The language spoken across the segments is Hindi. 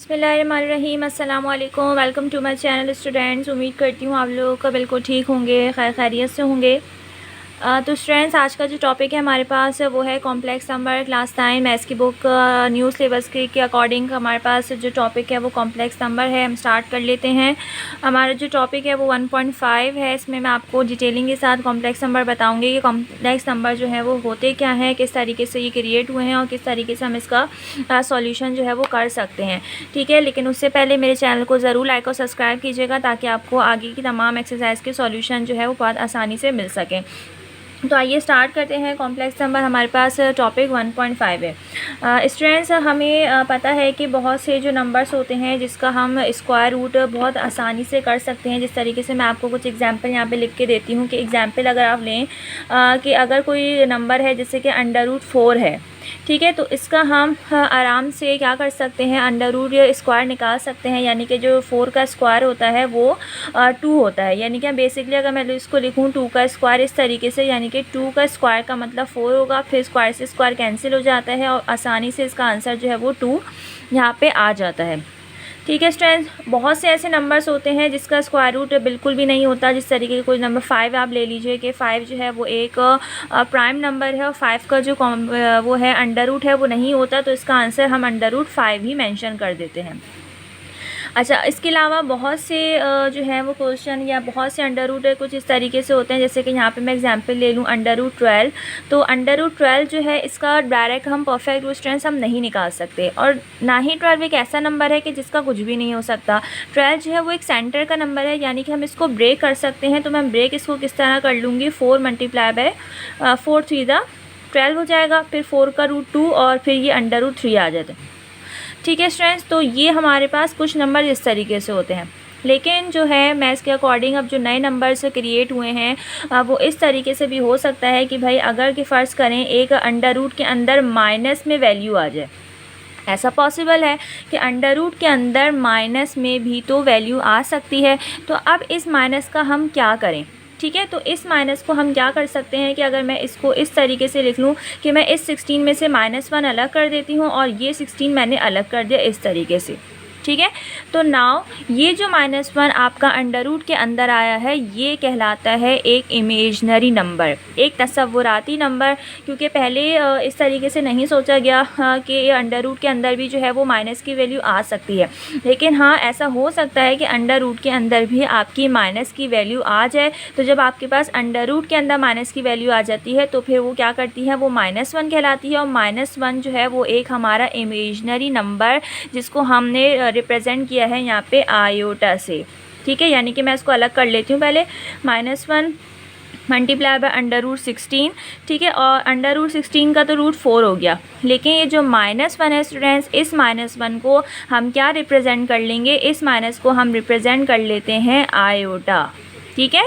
बिस्मिल्लाहिर्रहमानिर्रहीम। अस्सलाम वालेकुम। Welcome to my channel students. उम्मीद करती हूँ आप लोगों का बिल्कुल ठीक होंगे, खैरियत से होंगे। तो स्टूडेंट्स, आज का जो टॉपिक है हमारे पास वो है कॉम्प्लेक्स नंबर। क्लास 9 मैथ्स की बुक न्यू सिलेबस के अकॉर्डिंग हमारे पास जो टॉपिक है वो कॉम्प्लेक्स नंबर है। हम स्टार्ट कर लेते हैं। हमारा जो टॉपिक है वो 1.5 है। इसमें मैं आपको डिटेलिंग के साथ कॉम्प्लेक्स नंबर बताऊंगी कि कॉम्प्लेक्स नंबर जो है वो होते क्या हैं, किस तरीके से ये क्रिएट हुए हैं और किस तरीके से हम इसका सॉल्यूशन जो है वो कर सकते हैं। ठीक है, लेकिन उससे पहले मेरे चैनल को ज़रूर लाइक और सब्सक्राइब कीजिएगा ताकि आपको आगे की तमाम एक्सरसाइज के सॉल्यूशन जो है वो बहुत आसानी से मिल सकें। तो आइए स्टार्ट करते हैं। कॉम्प्लेक्स नंबर हमारे पास टॉपिक 1.5 है। स्टूडेंट्स, हमें पता है कि बहुत से जो नंबर्स होते हैं जिसका हम स्क्वायर रूट बहुत आसानी से कर सकते हैं। जिस तरीके से मैं आपको कुछ एग्जांपल यहाँ पे लिख के देती हूँ कि एग्जांपल अगर आप लें कि अगर कोई नंबर है जैसे कि √4 है, ठीक है, तो इसका हम आराम से क्या कर सकते हैं, अंडर रूट या स्क्वायर निकाल सकते हैं। यानी कि जो 4 का स्क्वायर होता है वो 2 होता है। यानी कि बेसिकली अगर मैं इसको लिखूँ 2 का स्क्वायर इस तरीके से, यानी कि 2 का स्क्वायर का मतलब 4 होगा, फिर स्क्वायर से स्क्वायर कैंसिल हो जाता है और आसानी से इसका आंसर जो है वो 2 यहाँ पे आ जाता है। ठीक है स्टूडेंट्स, बहुत से ऐसे नंबर्स होते हैं जिसका स्क्वायर रूट बिल्कुल भी नहीं होता। जिस तरीके के कोई नंबर 5 आप ले लीजिए कि 5 जो है वो एक प्राइम नंबर है और 5 का जो वो है अंडर रूट है वो नहीं होता, तो इसका आंसर हम √5 ही मेंशन कर देते हैं। अच्छा, इसके अलावा बहुत से जो है वो क्वेश्चन या बहुत से अंडर रूट कुछ इस तरीके से होते हैं। जैसे कि यहाँ पे मैं एग्जांपल ले लूँ √12, तो √12 जो है इसका डायरेक्ट हम परफेक्ट रूट स्टूडेंट्स हम नहीं निकाल सकते। और ना ही 12 एक ऐसा नंबर है कि जिसका कुछ भी नहीं हो सकता। 12 जो है वो एक सेंटर का नंबर है, यानी कि हम इसको ब्रेक कर सकते हैं। तो मैं ब्रेक इसको किस तरह कर लूँगी, 4 × 4 3 12 हो जाएगा, फिर 4 का √2 और फिर ये √3 आ जाते हैं। ठीक है स्टूडेंट्स, तो ये हमारे पास कुछ नंबर इस तरीके से होते हैं। लेकिन जो है मैथ्स के अकॉर्डिंग अब जो नए नंबर्स क्रिएट हुए हैं वो इस तरीके से भी हो सकता है कि भाई अगर कि फ़र्ज़ करें एक अंडर रूट के अंदर माइनस में वैल्यू आ जाए। ऐसा पॉसिबल है कि अंडर रूट के अंदर माइनस में भी तो वैल्यू आ सकती है। तो अब इस माइनस का हम क्या करें, ठीक है, तो इस माइनस को हम क्या कर सकते हैं कि अगर मैं इसको इस तरीके से लिख लूँ कि मैं इस 16 में से -1 अलग कर देती हूँ और ये 16 मैंने अलग कर दिया इस तरीके से। ठीक है, तो नाउ ये जो -1 आपका अंडर रूट के अंदर आया है ये कहलाता है एक इमेजनरी नंबर, एक तसव्वुराती नंबर। क्योंकि पहले इस तरीके से नहीं सोचा गया कि अंडर रूट के अंदर भी जो है वो माइनस की वैल्यू आ सकती है। लेकिन हाँ, ऐसा हो सकता है कि अंडर रूट के अंदर भी आपकी माइनस की वैल्यू आ जाए। तो जब आपके पास अंडर रूट के अंदर माइनस की वैल्यू आ जाती है तो फिर वो क्या करती है, वो -1 कहलाती है। और -1 जो है वो एक हमारा इमेजनरी नंबर जिसको हमने रिप्रेजेंट किया है यहाँ पे आयोटा से। ठीक है, यानी कि मैं इसको अलग कर लेती हूँ पहले, -1 × √16। ठीक है, और अंडर रूट 16 का तो √4 हो गया। लेकिन ये जो -1 है स्टूडेंट्स, इस -1 को हम क्या रिप्रेजेंट कर लेंगे, इस माइनस को हम रिप्रेजेंट कर लेते हैं आयोटा। ठीक है,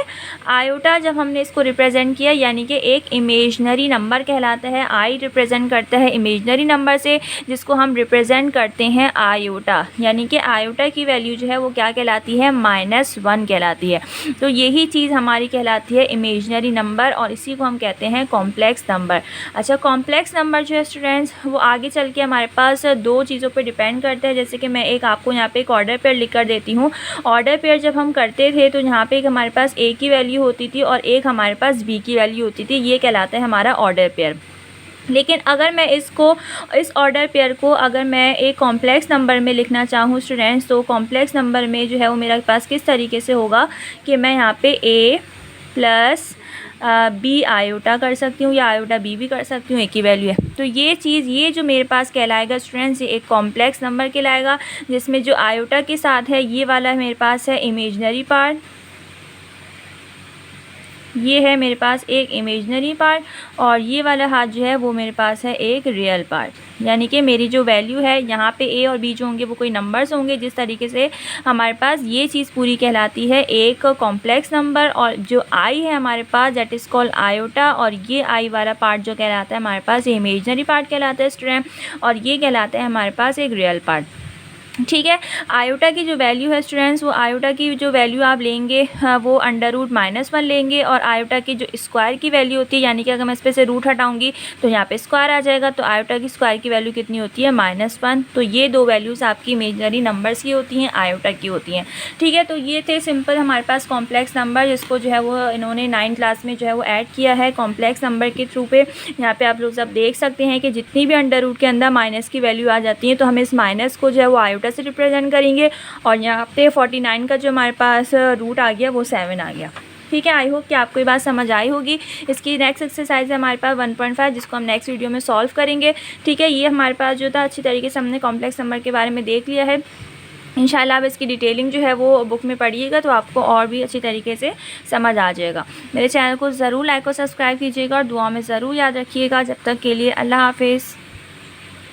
आयोटा जब हमने इसको रिप्रेजेंट किया यानी कि एक इमेजनरी नंबर कहलाता है। आई रिप्रेजेंट करता है इमेजनरी नंबर से, जिसको हम रिप्रेजेंट करते हैं आयोटा। यानी कि आयोटा की वैल्यू जो है वो क्या कहलाती है, -1 कहलाती है। तो यही चीज़ हमारी कहलाती है इमेजनरी नंबर और इसी को हम कहते हैं कॉम्प्लेक्स नंबर। अच्छा, कॉम्प्लेक्स नंबर जो है स्टूडेंट्स वो आगे चल के हमारे पास 2 चीज़ों पर डिपेंड करता है। जैसे कि मैं एक आपको यहाँ पे एक ऑर्डर पेयर लिख कर देती हूँ। ऑर्डर पेयर जब हम करते थे तो यहाँ पे एक हमारे पास ए की वैल्यू होती थी और एक हमारे पास बी की वैल्यू होती थी। ये कहलाता है हमारा ऑर्डर पेयर। लेकिन अगर मैं इसको इस ऑर्डर पेयर को अगर मैं एक कॉम्प्लेक्स नंबर में लिखना चाहूँ स्टूडेंट्स, तो कॉम्प्लेक्स नंबर में जो है वो मेरे पास किस तरीके से होगा कि मैं यहाँ पे A + B आयोटा कर सकती हूँ या आयोटा B भी कर सकती हूँ, एक ही वैल्यू है। तो ये चीज़ ये जो मेरे पास कहलाएगा स्टूडेंट्स, ये एक कॉम्प्लेक्स नंबर कहलाएगा जिसमें जो आयोटा के साथ है ये वाला मेरे पास है इमेजनरी पार्ट, ये है मेरे पास एक इमेजनरी पार्ट और ये वाला हाथ जो है वो मेरे पास है एक रियल पार्ट। यानी कि मेरी जो वैल्यू है यहाँ पे ए और बी जो होंगे वो कोई नंबर्स होंगे। जिस तरीके से हमारे पास ये चीज़ पूरी कहलाती है एक कॉम्प्लेक्स नंबर। और जो आई है हमारे पास दैट इज़ कॉल्ड आयोटा, और ये आई वाला पार्ट जो कहलाता है हमारे पास ये इमेजनरी पार्ट कहलाता है स्टूडेंट, और ये कहलाता है हमारे पास एक रियल पार्ट। ठीक है। आयोटा की जो वैल्यू है स्टूडेंट्स, वो आयोटा की जो वैल्यू आप लेंगे वो √-1 लेंगे, और आयोटा की जो स्क्वायर की वैल्यू होती है, यानी कि अगर मैं इस पे से रूट हटाऊंगी तो यहाँ पे स्क्वायर आ जाएगा, तो आयोटा की स्क्वायर की वैल्यू कितनी होती है? -1। तो ये दो वैल्यूज़ आपकी इमेजिनरी नंबर्स की होती हैं, आयोटा की होती हैं। ठीक है, तो ये थे सिंपल हमारे पास कॉम्प्लेक्स नंबर, जिसको जो है वो इन्होंने 9th क्लास में जो है वो ऐड किया है कॉम्प्लेक्स नंबर के थ्रू पे। यहाँ पे आप लोग सब देख सकते हैं कि जितनी भी अंडर रूट के अंदर माइनस की वैल्यू आ जाती है, तो हम इस माइनस को जो है वो आयोटा से रिप्रेजेंट करेंगे, और यहाँ पे 49 का जो हमारे पास रूट आ गया वो 7 आ गया। ठीक है, आई होप कि आपको ये बात समझ आई होगी। इसकी नेक्स्ट एक्सरसाइज है हमारे पास 1.5, जिसको हम नेक्स्ट वीडियो में सॉल्व करेंगे। ठीक है, ये हमारे पास जो था अच्छी तरीके से हमने कॉम्प्लेक्स नंबर के बारे में देख लिया है। इंशाल्लाह आप इसकी डिटेलिंग जो है वो बुक में पढ़िएगा तो आपको और भी अच्छी तरीके से समझ आ जाएगा। मेरे चैनल को ज़रूर लाइक और सब्सक्राइब कीजिएगा, और दुआ में ज़रूर याद रखिएगा। जब तक के लिए अल्लाह हाफिज़।